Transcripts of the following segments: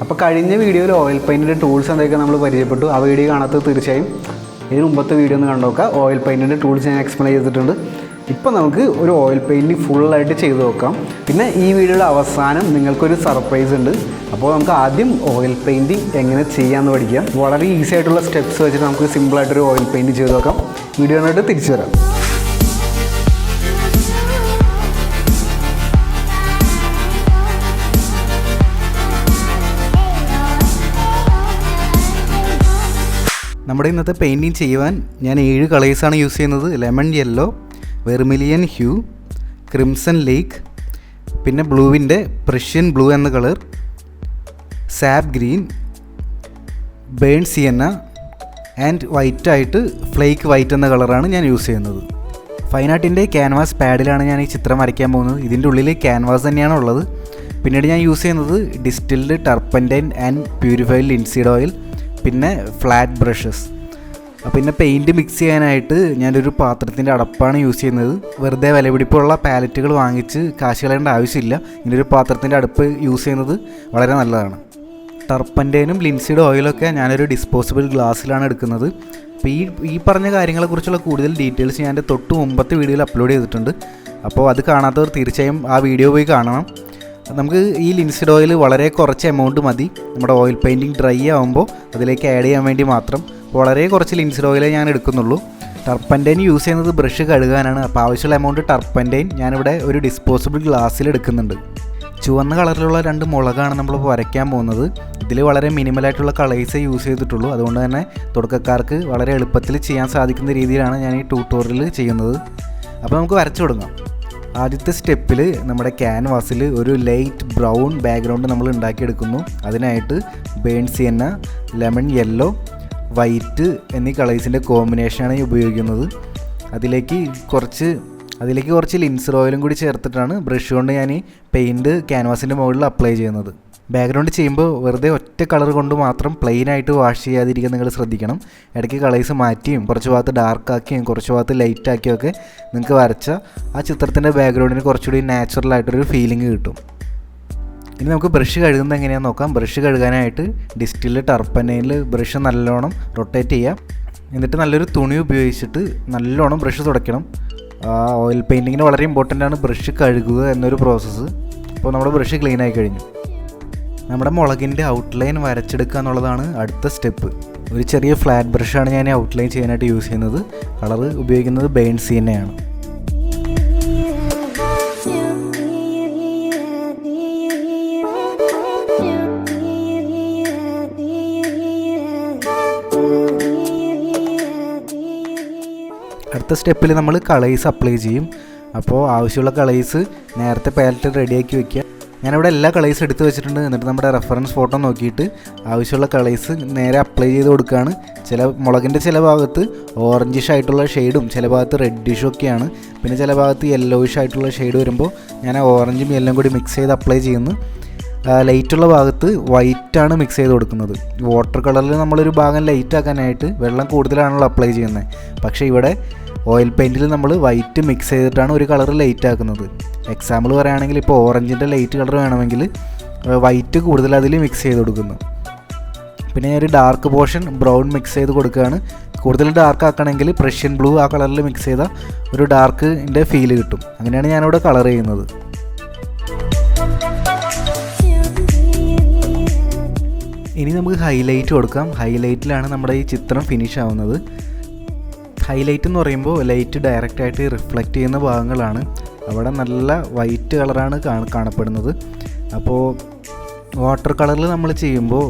അപ്പോൾ കഴിഞ്ഞ വീഡിയോയിൽ ഓയിൽ പെയിൻറ്റിൻ്റെ ടൂൾസ് എന്തൊക്കെ നമ്മൾ പരിചയപ്പെട്ടു. ആ വീഡിയോ കാണാത്തത് തീർച്ചയായും ഇതിന് മുമ്പത്തെ വീഡിയോ ഒന്ന് കണ്ടു നോക്കാം. ഓയിൽ പെയിൻറ്റിൻ്റെ ടൂൾസ് ഞാൻ എക്സ്പ്ലെയിൻ ചെയ്തിട്ടുണ്ട്. ഇപ്പോൾ നമുക്ക് ഒരു ഓയിൽ പെയിൻറ്റിങ് ഫുള്ളായിട്ട് ചെയ്ത് നോക്കാം. പിന്നെ ഈ വീഡിയോയുടെ അവസാനം നിങ്ങൾക്കൊരു സർപ്രൈസ് ഉണ്ട്. അപ്പോൾ നമുക്ക് ആദ്യം ഓയിൽ പെയിൻറ്റിങ് എങ്ങനെ ചെയ്യാമെന്ന് പഠിക്കാം. വളരെ ഈസി ആയിട്ടുള്ള സ്റ്റെപ്സ് വെച്ചിട്ട് നമുക്ക് സിമ്പിളായിട്ടൊരു ഓയിൽ പെയിൻറ്റിങ് ചെയ്ത് നോക്കാം. വീഡിയോ കണ്ടിട്ട് തിരിച്ചു വരാം. നമ്മുടെ ഇന്നത്തെ പെയിൻറ്റിങ് ചെയ്യുവാൻ ഞാൻ 7 കളേഴ്സാണ് യൂസ് ചെയ്യുന്നത്. Lemon yellow, vermilion hue, crimson lake, പിന്നെ ബ്ലൂവിൻ്റെ പ്രഷ്യൻ ബ്ലൂ എന്ന colour, sap green, burn sienna and വൈറ്റായിട്ട് ഫ്ലേക്ക് വൈറ്റ് എന്ന കളറാണ് ഞാൻ യൂസ് ചെയ്യുന്നത്. ഫൈൻ ആർട്ടിൻ്റെ ക്യാൻവാസ് പാഡിലാണ് ഞാൻ ഈ ചിത്രം വരയ്ക്കാൻ പോകുന്നത്. ഇതിൻ്റെ ഉള്ളിൽ ക്യാൻവാസ് തന്നെയാണ് ഉള്ളത്. പിന്നീട് ഞാൻ യൂസ് ചെയ്യുന്നത് distilled turpentine and purified linseed oil, പിന്നെ ഫ്ലാറ്റ് ബ്രഷസ്. പിന്നെ പെയിൻറ്റ് മിക്സ് ചെയ്യാനായിട്ട് ഞാനൊരു പാത്രത്തിൻ്റെ അടപ്പാണ് യൂസ് ചെയ്യുന്നത്. വെറുതെ വിലപിടിപ്പുള്ള പാലറ്റുകൾ വാങ്ങിച്ച് കാശ് കളയേണ്ട ആവശ്യമില്ല. ഇങ്ങനൊരു പാത്രത്തിൻ്റെ അടുപ്പ് യൂസ് ചെയ്യുന്നത് വളരെ നല്ലതാണ്. ടർപ്പൻറ്റൈനും ലിൻസീഡ് ഓയിലൊക്കെ ഞാനൊരു ഡിസ്പോസിബിൾ ഗ്ലാസ്സിലാണ് എടുക്കുന്നത്. അപ്പോൾ ഈ പറഞ്ഞ കാര്യങ്ങളെക്കുറിച്ചുള്ള കൂടുതൽ ഡീറ്റെയിൽസ് ഞാൻ എൻ്റെ തൊട്ട് മുമ്പത്തെ വീഡിയോയിൽ അപ്ലോഡ് ചെയ്തിട്ടുണ്ട്. അപ്പോൾ അത് കാണാത്തവർ തീർച്ചയായും ആ വീഡിയോ പോയി കാണണം. നമുക്ക് ഈ ലിൻസീഡ് ഓയിൽ വളരെ കുറച്ച് എമൗണ്ട് മതി. നമ്മുടെ ഓയിൽ പെയിൻറ്റിങ് ഡ്രൈ ആകുമ്പോൾ അതിലേക്ക് ആഡ് ചെയ്യാൻ വേണ്ടി മാത്രം വളരെ കുറച്ച് ലിൻസീഡ് ഓയിലേ ഞാൻ എടുക്കുന്നുള്ളൂ. ടർപ്പൻറ്റൈൻ യൂസ് ചെയ്യുന്നത് ബ്രഷ് കഴുകാനാണ്. അപ്പോൾ ആവശ്യമുള്ള എമൗണ്ട് ടർപ്പൻറ്റൈൻ ഞാനിവിടെ ഒരു ഡിസ്പോസിബിൾ ഗ്ലാസ്സിൽ എടുക്കുന്നുണ്ട്. ചുവന്ന കളറിലുള്ള 2 മുളകാണ് നമ്മൾ വരയ്ക്കാൻ പോകുന്നത്. ഇതിൽ വളരെ മിനിമലായിട്ടുള്ള കളേഴ്സേ യൂസ് ചെയ്തിട്ടുള്ളൂ. അതുകൊണ്ട് തന്നെ തുടക്കക്കാർക്ക് വളരെ എളുപ്പത്തിൽ ചെയ്യാൻ സാധിക്കുന്ന രീതിയിലാണ് ഞാൻ ഈ ട്യൂട്ടോറിയൽ ചെയ്യുന്നത്. അപ്പോൾ നമുക്ക് വരച്ചു തുടങ്ങാം. ആദ്യത്തെ സ്റ്റെപ്പിൽ നമ്മുടെ ക്യാൻവാസിൽ ഒരു ലൈറ്റ് ബ്രൗൺ ബാക്ക്ഗ്രൗണ്ട് നമ്മൾ ഉണ്ടാക്കിയെടുക്കുന്നു. അതിനായിട്ട് burn sienna, lemon yellow, white എന്നീ കളേഴ്സിൻ്റെ കോമ്പിനേഷനാണ് ഈ ഉപയോഗിക്കുന്നത്. അതിലേക്ക് കുറച്ച് ലിൻസർ ഓയിലും കൂടി ചേർത്തിട്ടാണ് ബ്രഷ് കൊണ്ട് ഞാൻ ഈ പെയിൻറ്റ് ക്യാൻവാസിൻ്റെ മുകളിൽ അപ്ലൈ ചെയ്യുന്നത്. ബാക്ക്ഗ്രൗണ്ട് ചെയ്യുമ്പോൾ വെറുതെ ഒറ്റ കളർ കൊണ്ട് മാത്രം പ്ലെയിനായിട്ട് വാഷ് ചെയ്യാതിരിക്കാൻ നിങ്ങൾ ശ്രദ്ധിക്കണം. ഇടയ്ക്ക് കളേഴ്സ് മാറ്റിയും കുറച്ച് ഭാഗത്ത് ഡാർക്കാക്കിയും കുറച്ച് ഭാഗത്ത് ലൈറ്റാക്കിയൊക്കെ നിങ്ങൾക്ക് വരച്ച ആ ചിത്രത്തിൻ്റെ ബാക്ക്ഗ്രൗണ്ടിന് കുറച്ചുകൂടി നാച്ചുറലായിട്ടൊരു ഫീലിംഗ് കിട്ടും. ഇനി നമുക്ക് ബ്രഷ് കഴുകുന്നത് എങ്ങനെയാണെന്ന് നോക്കാം. ബ്രഷ് കഴുകാനായിട്ട് ഡിസ്റ്റിൽഡ് ടർപ്പൻറ്റൈനിൽ ബ്രഷ് നല്ലോണം റൊട്ടേറ്റ് ചെയ്യാം. എന്നിട്ട് നല്ലൊരു തുണി ഉപയോഗിച്ചിട്ട് നല്ലോണം ബ്രഷ് തുടയ്ക്കണം. ഓയിൽ പെയിൻറ്റിങ്ങിന് വളരെ ഇമ്പോർട്ടൻ്റ് ആണ് ബ്രഷ് കഴുകുക എന്നൊരു പ്രോസസ്സ്. അപ്പോൾ നമ്മുടെ ബ്രഷ് ക്ലീൻ ആയി കഴിഞ്ഞു. നമ്മുടെ മുളകിൻ്റെ ഔട്ട്ലൈൻ വരച്ചെടുക്കുക എന്നുള്ളതാണ് അടുത്ത സ്റ്റെപ്പ്. ഒരു ചെറിയ ഫ്ലാറ്റ് ബ്രഷാണ് ഞാൻ ഔട്ട്ലൈൻ ചെയ്യാനായിട്ട് യൂസ് ചെയ്യുന്നത്. കളർ ഉപയോഗിക്കുന്നത് ബേൺ സിയന്നയാണ്. അടുത്ത സ്റ്റെപ്പിൽ നമ്മൾ കളേഴ്സ് അപ്ലൈ ചെയ്യും. അപ്പോൾ ആവശ്യമുള്ള കളേഴ്സ് നേരത്തെ പാലറ്റ് റെഡിയാക്കി വയ്ക്കുക. ഞാനിവിടെ എല്ലാ കളേഴ്സ് എടുത്ത് വെച്ചിട്ടുണ്ട്. എന്നിട്ട് നമ്മുടെ റെഫറൻസ് ഫോട്ടോ നോക്കിയിട്ട് ആവശ്യമുള്ള കളേഴ്സ് നേരെ അപ്ലൈ ചെയ്ത് കൊടുക്കുകയാണ്. മുളകിൻ്റെ ചില ഭാഗത്ത് ഓറഞ്ചിഷ് ആയിട്ടുള്ള ഷെയ്ഡും ചില ഭാഗത്ത് റെഡിഷും ഒക്കെയാണ്. പിന്നെ ചില ഭാഗത്ത് യെല്ലോയിഷ് ആയിട്ടുള്ള ഷെയ്ഡ് വരുമ്പോൾ ഞാൻ ഓറഞ്ചും യെല്ലോയും കൂടി മിക്സ് ചെയ്ത് അപ്ലൈ ചെയ്യുന്നു. ലൈറ്റുള്ള ഭാഗത്ത് വൈറ്റാണ് മിക്സ് ചെയ്ത് കൊടുക്കുന്നത്. വാട്ടർ കളറിൽ നമ്മളൊരു ഭാഗം ലൈറ്റ് ആക്കാനായിട്ട് വെള്ളം കൂടുതലാണല്ലോ അപ്ലൈ ചെയ്യുന്നത്. പക്ഷേ ഇവിടെ ഓയിൽ പെയിൻറ്റിൽ നമ്മൾ വൈറ്റ് മിക്സ് ചെയ്തിട്ടാണ് ഒരു കളർ ലൈറ്റ് ആക്കുന്നത്. എക്സാമ്പിൾ പറയുകയാണെങ്കിൽ ഇപ്പോൾ ഓറഞ്ചിൻ്റെ ലൈറ്റ് കളർ വേണമെങ്കിൽ വൈറ്റ് കൂടുതൽ അതിൽ മിക്സ് ചെയ്ത് കൊടുക്കുന്നു. പിന്നെ ഒരു ഡാർക്ക് പോർഷൻ ബ്രൗൺ മിക്സ് ചെയ്ത് കൊടുക്കുകയാണ്. കൂടുതൽ ഡാർക്ക് ആക്കണമെങ്കിൽ പ്രഷ്യൻ ബ്ലൂ ആ കളറിൽ മിക്സ് ചെയ്താൽ ഒരു ഡാർക്കിൻ്റെ ഫീല് കിട്ടും. അങ്ങനെയാണ് ഞാനിവിടെ കളർ ചെയ്യുന്നത്. ഇനി നമുക്ക് ഹൈലൈറ്റ് കൊടുക്കാം. ഹൈലൈറ്റിലാണ് നമ്മുടെ ഈ ചിത്രം ഫിനിഷ് ആവുന്നത്. ഹൈലൈറ്റ് എന്ന് പറയുമ്പോൾ ലൈറ്റ് ഡയറക്റ്റായിട്ട് റിഫ്ലക്റ്റ് ചെയ്യുന്ന ഭാഗങ്ങളാണ്. അവിടെ നല്ല വൈറ്റ് കളറാണ് കാണപ്പെടുന്നത്. അപ്പോൾ വാട്ടർ കളറിൽ നമ്മൾ ചെയ്യുമ്പോൾ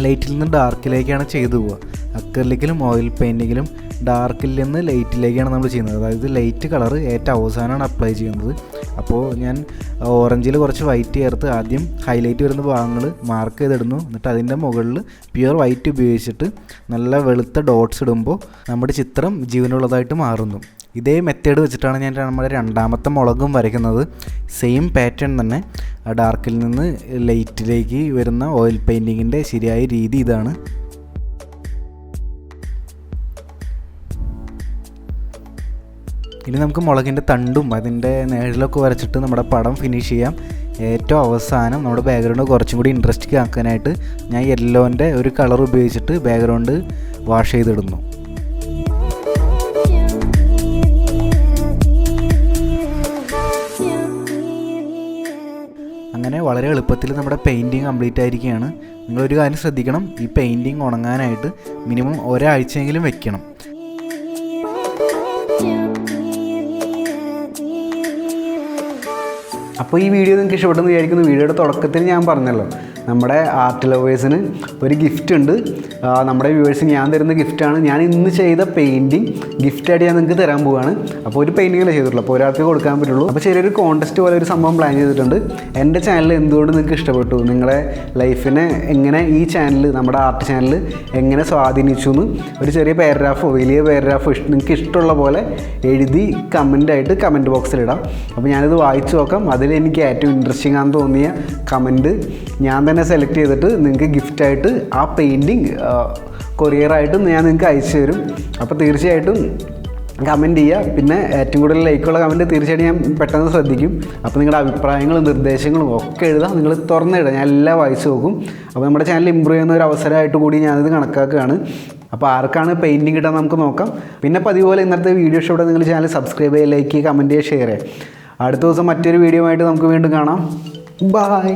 ലൈറ്റിൽ നിന്ന് ഡാർക്കിലേക്കാണ് ചെയ്തു പോവുക. അക്രിലിക്കിലും ഓയിൽ പെയിൻറ്റിങ്ങിലും ഡാർക്കിൽ നിന്ന് ലൈറ്റിലേക്കാണ് നമ്മൾ ചെയ്യുന്നത്. അതായത് ലൈറ്റ് കളർ ഏറ്റവും അവസാനമാണ് അപ്ലൈ ചെയ്യുന്നത്. അപ്പോൾ ഞാൻ ഓറഞ്ചിൽ കുറച്ച് വൈറ്റ് ചേർത്ത് ആദ്യം ഹൈലൈറ്റ് വരുന്ന ഭാഗങ്ങൾ മാർക്ക് ചെയ്തിടുന്നു. എന്നിട്ട് അതിൻ്റെ മുകളിൽ പ്യുവർ വൈറ്റ് ഉപയോഗിച്ചിട്ട് നല്ല വെളുത്ത ഡോട്ട്സ് ഇടുമ്പോൾ നമ്മുടെ ചിത്രം ജീവനുള്ളതായിട്ട് മാറുന്നു. ഇതേ മെത്തേഡ് വെച്ചിട്ടാണ് ഞാൻ നമ്മുടെ രണ്ടാമത്തെ മുളകും വരയ്ക്കുന്നത്. സെയിം പാറ്റേൺ തന്നെ. ഡാർക്കിൽ നിന്ന് ലൈറ്റിലേക്ക് വരുന്ന ഓയിൽ പെയിൻറ്റിങ്ങിൻ്റെ ശരിയായ രീതി ഇതാണ്. ഇനി നമുക്ക് മുളകിൻ്റെ തണ്ടും അതിൻ്റെ നിഴലൊക്കെ വരച്ചിട്ട് നമ്മുടെ പടം ഫിനിഷ് ചെയ്യാം. ഏറ്റവും അവസാനം നമ്മുടെ ബാക്ക്ഗ്രൗണ്ട് കുറച്ചും കൂടി ഇൻട്രസ്റ്റിംഗ് ആക്കാനായിട്ട് ഞാൻ യെല്ലോൻ്റെ ഒരു കളർ ഉപയോഗിച്ചിട്ട് ബാക്ക്ഗ്രൗണ്ട് വാഷ് ചെയ്തിടുന്നു. അങ്ങനെ വളരെ എളുപ്പത്തിൽ നമ്മുടെ പെയിൻറ്റിങ് കംപ്ലീറ്റ് ആയിരിക്കുകയാണ്. നിങ്ങളൊരു കാര്യം ശ്രദ്ധിക്കണം, ഈ പെയിൻറ്റിങ് ഉണങ്ങാനായിട്ട് മിനിമം ഒരാഴ്ചയെങ്കിലും വെക്കണം. അപ്പോൾ ഈ വീഡിയോ നിങ്ങൾക്ക് ഇഷ്ടപ്പെട്ടെന്ന് വിചാരിക്കുന്നു. വീഡിയോയുടെ തുടക്കത്തിൽ ഞാൻ പറഞ്ഞല്ലോ, നമ്മുടെ ആർട്ട് ലവേഴ്സിന് ഒരു ഗിഫ്റ്റ് ഉണ്ട്. നമ്മുടെ വ്യൂവേഴ്സിന് ഞാൻ തരുന്ന ഗിഫ്റ്റാണ്. ഞാൻ ഇന്ന് ചെയ്ത പെയിൻറ്റിങ് ഗിഫ്റ്റായിട്ട് ഞാൻ നിങ്ങൾക്ക് തരാൻ പോവുകയാണ്. അപ്പോൾ ഒരു പെയിൻറ്റിങ്ങല്ലേ ചെയ്തിട്ടുള്ളൂ, അപ്പോൾ ഒരാൾക്ക് കൊടുക്കാൻ പറ്റുള്ളൂ. അപ്പോൾ ചെറിയൊരു കോൺടെസ്റ്റ് പോലെ ഒരു സംഭവം പ്ലാൻ ചെയ്തിട്ടുണ്ട്. എൻ്റെ ചാനൽ എന്തുകൊണ്ട് നിങ്ങൾക്ക് ഇഷ്ടപ്പെട്ടു, നിങ്ങളുടെ ലൈഫിനെ എങ്ങനെ ഈ ചാനൽ, നമ്മുടെ ആർട്ട് ചാനൽ എങ്ങനെ സ്വാധീനിച്ചു എന്ന് ഒരു ചെറിയ പാരഗ്രാഫോ വലിയ പാരഗ്രാഫോ നിങ്ങൾക്ക് ഇഷ്ടമുള്ള പോലെ എഴുതി കമൻറ്റായിട്ട് കമൻറ്റ് ബോക്സിലിടാം. അപ്പോൾ ഞാനിത് വായിച്ചു നോക്കാം. അതിൽ എനിക്ക് ഏറ്റവും ഇൻട്രസ്റ്റിംഗ് ആണെന്ന് തോന്നിയ കമൻറ്റ് ഞാൻ തന്നെ സെലക്ട് ചെയ്തിട്ട് നിങ്ങൾക്ക് ഗിഫ്റ്റായിട്ട് ആ പെയിൻറ്റിങ് കൊറിയറായിട്ട് ഞാൻ നിങ്ങൾക്ക് അയച്ചു തരും. അപ്പോൾ തീർച്ചയായിട്ടും കമൻറ്റ് ചെയ്യുക. പിന്നെ ഏറ്റവും കൂടുതൽ ലൈക്കുള്ള കമൻറ്റ് തീർച്ചയായിട്ടും ഞാൻ പെട്ടെന്ന് ശ്രദ്ധിക്കും. അപ്പോൾ നിങ്ങളുടെ അഭിപ്രായങ്ങളും നിർദ്ദേശങ്ങളും ഒക്കെ എഴുതാം. നിങ്ങൾ തുറന്നിടുക, ഞാൻ എല്ലാം വായിച്ചു നോക്കും. അപ്പോൾ നമ്മുടെ ചാനൽ ഇമ്പ്രൂവ് ചെയ്യുന്ന ഒരു അവസരമായിട്ട് കൂടി ഞാനിത് കണക്കാക്കുകയാണ്. അപ്പോൾ ആർക്കാണ് പെയിൻറ്റിങ് കിട്ടാൻ നമുക്ക് നോക്കാം. പിന്നെ പതിപോലെ ഇന്നത്തെ വീഡിയോ ഇഷ്ടപ്പെട്ട നിങ്ങൾ ചാനൽ സബ്സ്ക്രൈബ് ചെയ്യുക, ലൈക്ക് ചെയ്യുക, കമൻറ്റ് ചെയ്യുക, ഷെയർ ചെയ്യുക. അടുത്ത ദിവസം മറ്റൊരു വീഡിയോ ആയിട്ട് നമുക്ക് വീണ്ടും കാണാം. ബൈ.